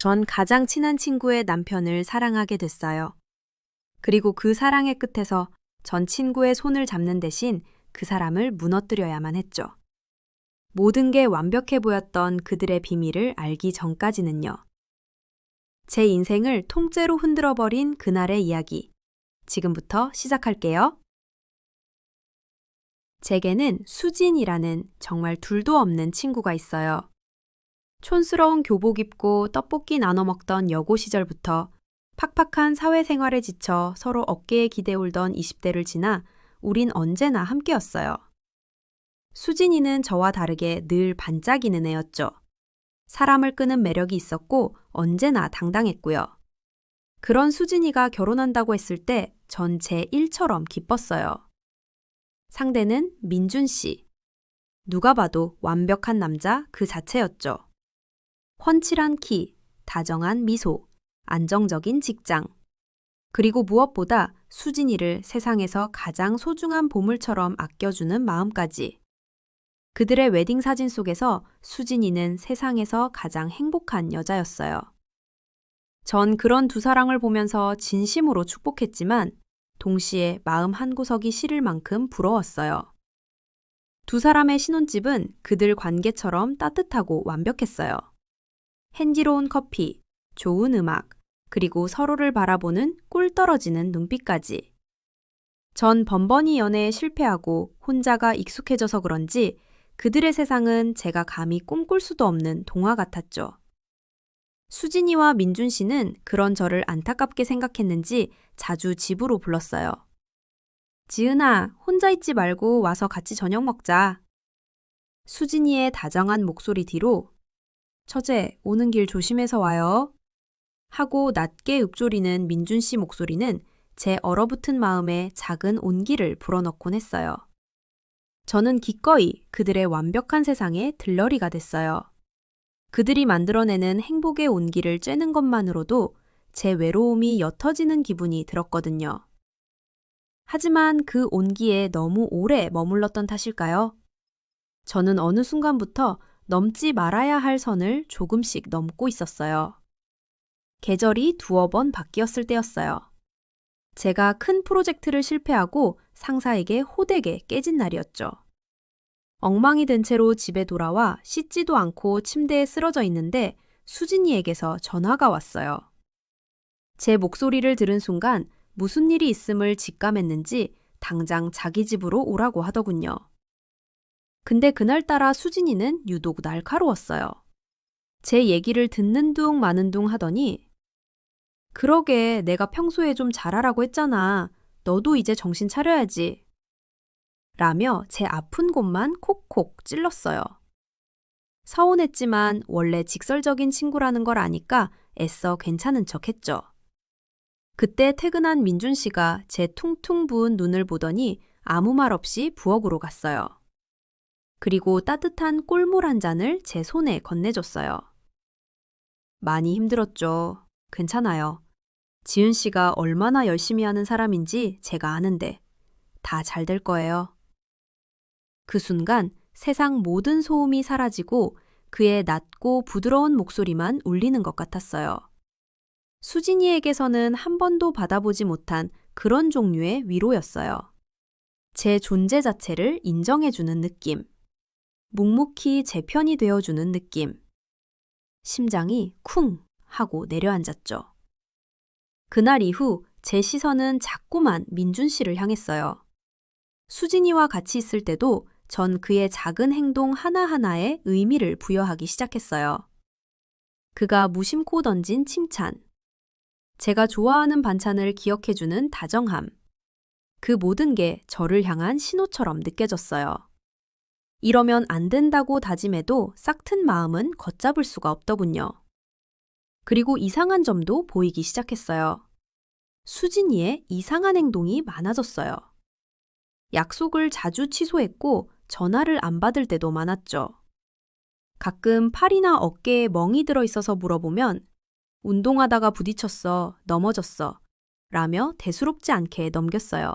전 가장 친한 친구의 남편을 사랑하게 됐어요. 그리고 그 사랑의 끝에서 전 친구의 손을 잡는 대신 그 사람을 무너뜨려야만 했죠. 모든 게 완벽해 보였던 그들의 비밀을 알기 전까지는요. 제 인생을 통째로 흔들어버린 그날의 이야기. 지금부터 시작할게요. 제게는 수진이라는 정말 둘도 없는 친구가 있어요. 촌스러운 교복 입고 떡볶이 나눠 먹던 여고 시절부터 팍팍한 사회생활에 지쳐 서로 어깨에 기대 울던 20대를 지나 우린 언제나 함께였어요. 수진이는 저와 다르게 늘 반짝이는 애였죠. 사람을 끄는 매력이 있었고 언제나 당당했고요. 그런 수진이가 결혼한다고 했을 때 전 제 일처럼 기뻤어요. 상대는 민준 씨. 누가 봐도 완벽한 남자 그 자체였죠. 훤칠한 키, 다정한 미소, 안정적인 직장. 그리고 무엇보다 수진이를 세상에서 가장 소중한 보물처럼 아껴주는 마음까지. 그들의 웨딩 사진 속에서 수진이는 세상에서 가장 행복한 여자였어요. 전 그런 두 사랑을 보면서 진심으로 축복했지만 동시에 마음 한구석이 시릴 만큼 부러웠어요. 두 사람의 신혼집은 그들 관계처럼 따뜻하고 완벽했어요. 향기로운 커피, 좋은 음악, 그리고 서로를 바라보는 꿀 떨어지는 눈빛까지. 전 번번이 연애에 실패하고 혼자가 익숙해져서 그런지 그들의 세상은 제가 감히 꿈꿀 수도 없는 동화 같았죠. 수진이와 민준 씨는 그런 저를 안타깝게 생각했는지 자주 집으로 불렀어요. 지은아, 혼자 있지 말고 와서 같이 저녁 먹자. 수진이의 다정한 목소리 뒤로 처제, 오는 길 조심해서 와요. 하고 낮게 읊조리는 민준 씨 목소리는 제 얼어붙은 마음에 작은 온기를 불어넣곤 했어요. 저는 기꺼이 그들의 완벽한 세상에 들러리가 됐어요. 그들이 만들어내는 행복의 온기를 쬐는 것만으로도 제 외로움이 옅어지는 기분이 들었거든요. 하지만 그 온기에 너무 오래 머물렀던 탓일까요? 저는 어느 순간부터 넘지 말아야 할 선을 조금씩 넘고 있었어요. 계절이 두어 번 바뀌었을 때였어요. 제가 큰 프로젝트를 실패하고 상사에게 호되게 깨진 날이었죠. 엉망이 된 채로 집에 돌아와 씻지도 않고 침대에 쓰러져 있는데 수진이에게서 전화가 왔어요. 제 목소리를 들은 순간 무슨 일이 있음을 직감했는지 당장 자기 집으로 오라고 하더군요. 근데 그날따라 수진이는 유독 날카로웠어요. 제 얘기를 듣는 둥 마는 둥 하더니 그러게 내가 평소에 좀 잘하라고 했잖아. 너도 이제 정신 차려야지. 라며 제 아픈 곳만 콕콕 찔렀어요. 서운했지만 원래 직설적인 친구라는 걸 아니까 애써 괜찮은 척 했죠. 그때 퇴근한 민준 씨가 제 퉁퉁 부은 눈을 보더니 아무 말 없이 부엌으로 갔어요. 그리고 따뜻한 꿀물 한 잔을 제 손에 건네줬어요. 많이 힘들었죠. 괜찮아요. 지은 씨가 얼마나 열심히 하는 사람인지 제가 아는데 다 잘 될 거예요. 그 순간 세상 모든 소음이 사라지고 그의 낮고 부드러운 목소리만 울리는 것 같았어요. 수진이에게서는 한 번도 받아보지 못한 그런 종류의 위로였어요. 제 존재 자체를 인정해주는 느낌. 묵묵히 제 편이 되어주는 느낌. 심장이 쿵 하고 내려앉았죠. 그날 이후 제 시선은 자꾸만 민준 씨를 향했어요. 수진이와 같이 있을 때도 전 그의 작은 행동 하나하나에 의미를 부여하기 시작했어요. 그가 무심코 던진 칭찬. 제가 좋아하는 반찬을 기억해주는 다정함. 그 모든 게 저를 향한 신호처럼 느껴졌어요. 이러면 안 된다고 다짐해도 싹튼 마음은 걷잡을 수가 없더군요. 그리고 이상한 점도 보이기 시작했어요. 수진이의 이상한 행동이 많아졌어요. 약속을 자주 취소했고 전화를 안 받을 때도 많았죠. 가끔 팔이나 어깨에 멍이 들어 있어서 물어보면 운동하다가 부딪혔어, 넘어졌어 라며 대수롭지 않게 넘겼어요.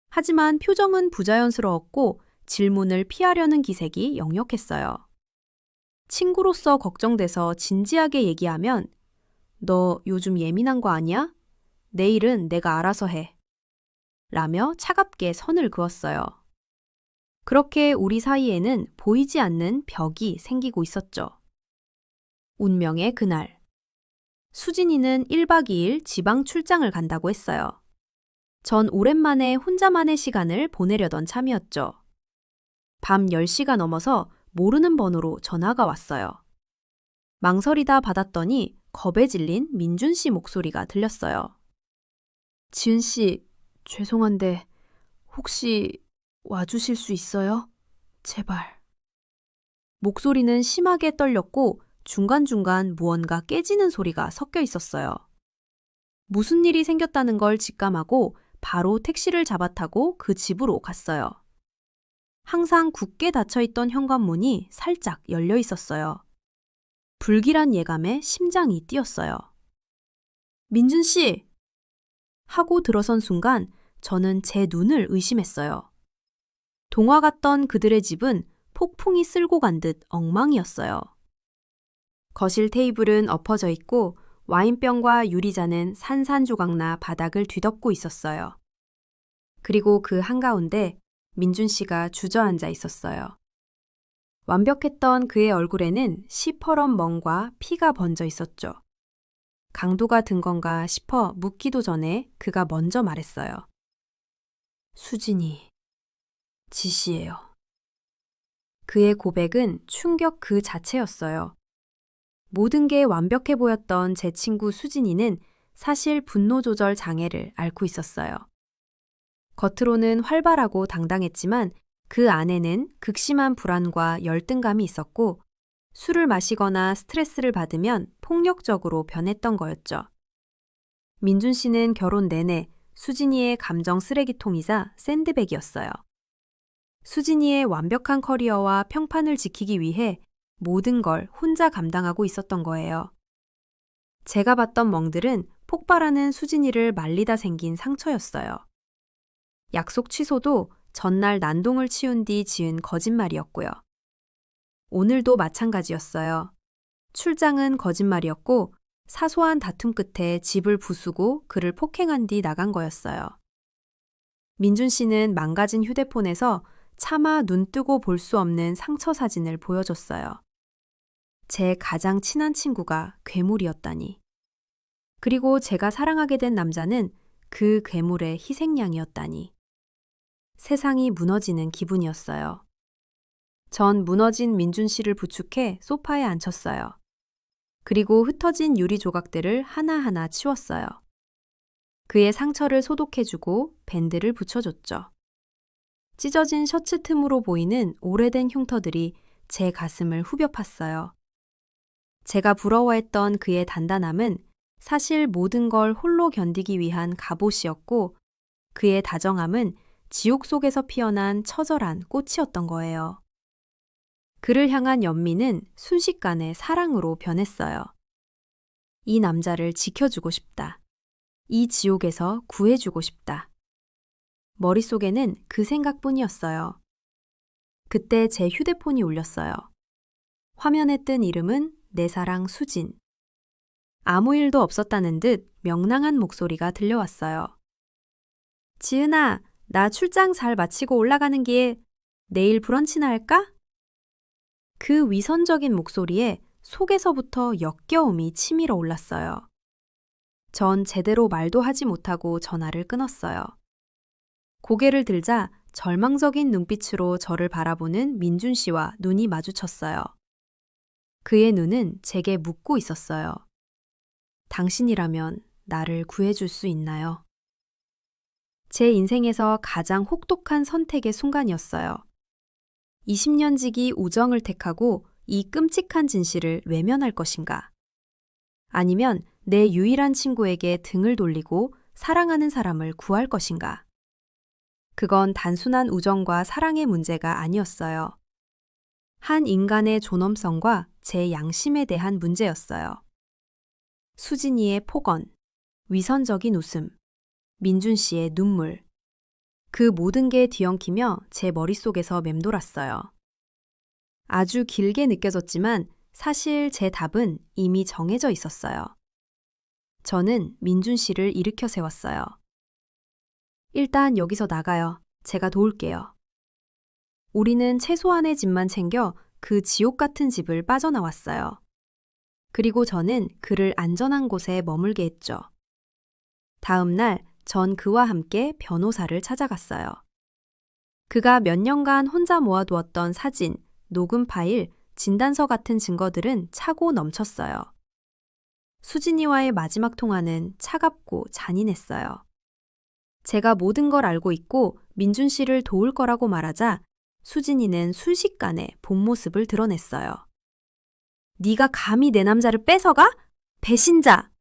하지만 표정은 부자연스러웠고 질문을 피하려는 기색이 역력했어요. 친구로서 걱정돼서 진지하게 얘기하면 너 요즘 예민한 거 아니야? 내일은 내가 알아서 해. 라며 차갑게 선을 그었어요. 그렇게 우리 사이에는 보이지 않는 벽이 생기고 있었죠. 운명의 그날. 수진이는 1박 2일 지방 출장을 간다고 했어요. 전 오랜만에 혼자만의 시간을 보내려던 참이었죠. 밤 10시가 넘어서 모르는 번호로 전화가 왔어요. 망설이다 받았더니 겁에 질린 민준 씨 목소리가 들렸어요. 지은 씨, 죄송한데 혹시 와주실 수 있어요? 제발. 목소리는 심하게 떨렸고 중간중간 무언가 깨지는 소리가 섞여 있었어요. 무슨 일이 생겼다는 걸 직감하고 바로 택시를 잡아타고 그 집으로 갔어요. 항상 굳게 닫혀있던 현관문이 살짝 열려 있었어요. 불길한 예감에 심장이 뛰었어요. 민준 씨! 하고 들어선 순간 저는 제 눈을 의심했어요. 동화 같던 그들의 집은 폭풍이 쓸고 간 듯 엉망이었어요. 거실 테이블은 엎어져 있고 와인병과 유리잔은 산산조각나 바닥을 뒤덮고 있었어요. 그리고 그 한가운데 민준 씨가 주저앉아 있었어요. 완벽했던 그의 얼굴에는 시퍼런 멍과 피가 번져 있었죠. 강도가 든 건가 싶어 묻기도 전에 그가 먼저 말했어요. 수진이, 지시예요. 그의 고백은 충격 그 자체였어요. 모든 게 완벽해 보였던 제 친구 수진이는 사실 분노 조절 장애를 앓고 있었어요. 겉으로는 활발하고 당당했지만 그 안에는 극심한 불안과 열등감이 있었고 술을 마시거나 스트레스를 받으면 폭력적으로 변했던 거였죠. 민준 씨는 결혼 내내 수진이의 감정 쓰레기통이자 샌드백이었어요. 수진이의 완벽한 커리어와 평판을 지키기 위해 모든 걸 혼자 감당하고 있었던 거예요. 제가 봤던 멍들은 폭발하는 수진이를 말리다 생긴 상처였어요. 약속 취소도 전날 난동을 치운 뒤 지은 거짓말이었고요. 오늘도 마찬가지였어요. 출장은 거짓말이었고 사소한 다툼 끝에 집을 부수고 그를 폭행한 뒤 나간 거였어요. 민준 씨는 망가진 휴대폰에서 차마 눈 뜨고 볼 수 없는 상처 사진을 보여줬어요. 제 가장 친한 친구가 괴물이었다니. 그리고 제가 사랑하게 된 남자는 그 괴물의 희생양이었다니. 세상이 무너지는 기분이었어요. 전 무너진 민준 씨를 부축해 소파에 앉혔어요. 그리고 흩어진 유리 조각들을 하나하나 치웠어요. 그의 상처를 소독해주고 밴드를 붙여줬죠. 찢어진 셔츠 틈으로 보이는 오래된 흉터들이 제 가슴을 후벼 팠어요. 제가 부러워했던 그의 단단함은 사실 모든 걸 홀로 견디기 위한 갑옷이었고 그의 다정함은 지옥 속에서 피어난 처절한 꽃이었던 거예요. 그를 향한 연민은 순식간에 사랑으로 변했어요. 이 남자를 지켜주고 싶다. 이 지옥에서 구해주고 싶다. 머릿속에는 그 생각뿐이었어요. 그때 제 휴대폰이 울렸어요. 화면에 뜬 이름은 내 사랑 수진. 아무 일도 없었다는 듯 명랑한 목소리가 들려왔어요. 지은아, 나 출장 잘 마치고 올라가는 길 내일 브런치나 할까? 그 위선적인 목소리에 속에서부터 역겨움이 치밀어 올랐어요. 전 제대로 말도 하지 못하고 전화를 끊었어요. 고개를 들자 절망적인 눈빛으로 저를 바라보는 민준 씨와 눈이 마주쳤어요. 그의 눈은 제게 묻고 있었어요. 당신이라면 나를 구해줄 수 있나요? 제 인생에서 가장 혹독한 선택의 순간이었어요. 20년 지기 우정을 택하고 이 끔찍한 진실을 외면할 것인가? 아니면 내 유일한 친구에게 등을 돌리고 사랑하는 사람을 구할 것인가? 그건 단순한 우정과 사랑의 문제가 아니었어요. 한 인간의 존엄성과 제 양심에 대한 문제였어요. 수진이의 폭언, 위선적인 웃음, 민준 씨의 눈물. 그 모든 게 뒤엉키며 제 머릿속에서 맴돌았어요. 아주 길게 느껴졌지만 사실 제 답은 이미 정해져 있었어요. 저는 민준 씨를 일으켜 세웠어요. 일단 여기서 나가요. 제가 도울게요. 우리는 최소한의 집만 챙겨 그 지옥 같은 집을 빠져나왔어요. 그리고 저는 그를 안전한 곳에 머물게 했죠. 다음 날 전 그와 함께 변호사를 찾아갔어요. 그가 몇 년간 혼자 모아두었던 사진, 녹음 파일, 진단서 같은 증거들은 차고 넘쳤어요. 수진이와의 마지막 통화는 차갑고 잔인했어요. 제가 모든 걸 알고 있고 민준 씨를 도울 거라고 말하자 수진이는 순식간에 본 모습을 드러냈어요. 네가 감히 내 남자를 뺏어가? 배신자!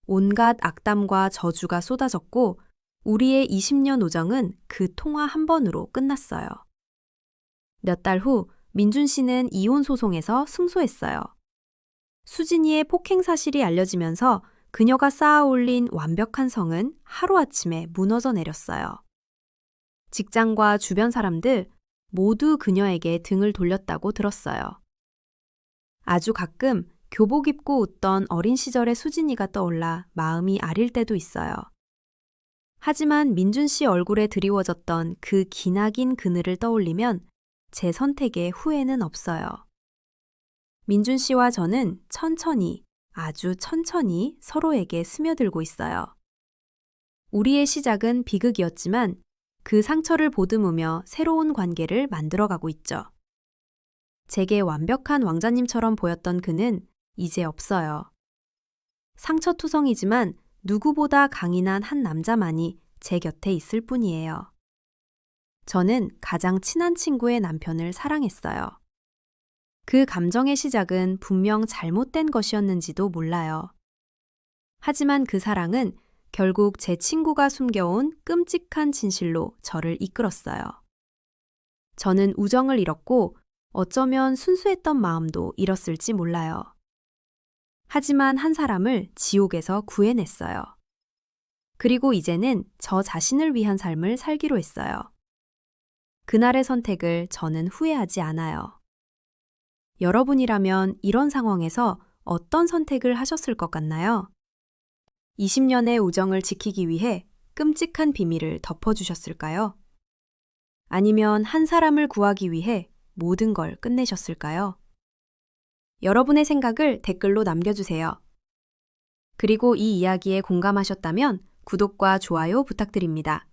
온갖 악담과 저주가 쏟아졌고 우리의 20년 우정은 그 통화 한 번으로 끝났어요. 몇 달 후 민준 씨는 이혼 소송에서 승소했어요. 수진이의 폭행 사실이 알려지면서 그녀가 쌓아올린 완벽한 성은 하루아침에 무너져 내렸어요. 직장과 주변 사람들 모두 그녀에게 등을 돌렸다고 들었어요. 아주 가끔 교복 입고 웃던 어린 시절의 수진이가 떠올라 마음이 아릴 때도 있어요. 하지만 민준 씨 얼굴에 드리워졌던 그 기나긴 그늘을 떠올리면 제 선택에 후회는 없어요. 민준 씨와 저는 천천히, 아주 천천히 서로에게 스며들고 있어요. 우리의 시작은 비극이었지만 그 상처를 보듬으며 새로운 관계를 만들어가고 있죠. 제게 완벽한 왕자님처럼 보였던 그는 이제 없어요. 상처투성이지만 누구보다 강인한 한 남자만이 제 곁에 있을 뿐이에요. 저는 가장 친한 친구의 남편을 사랑했어요. 그 감정의 시작은 분명 잘못된 것이었는지도 몰라요. 하지만 그 사랑은 결국 제 친구가 숨겨온 끔찍한 진실로 저를 이끌었어요. 저는 우정을 잃었고 어쩌면 순수했던 마음도 잃었을지 몰라요. 하지만 한 사람을 지옥에서 구해냈어요. 그리고 이제는 저 자신을 위한 삶을 살기로 했어요. 그날의 선택을 저는 후회하지 않아요. 여러분이라면 이런 상황에서 어떤 선택을 하셨을 것 같나요? 20년의 우정을 지키기 위해 끔찍한 비밀을 덮어주셨을까요? 아니면 한 사람을 구하기 위해 모든 걸 끝내셨을까요? 여러분의 생각을 댓글로 남겨주세요. 그리고 이 이야기에 공감하셨다면 구독과 좋아요 부탁드립니다.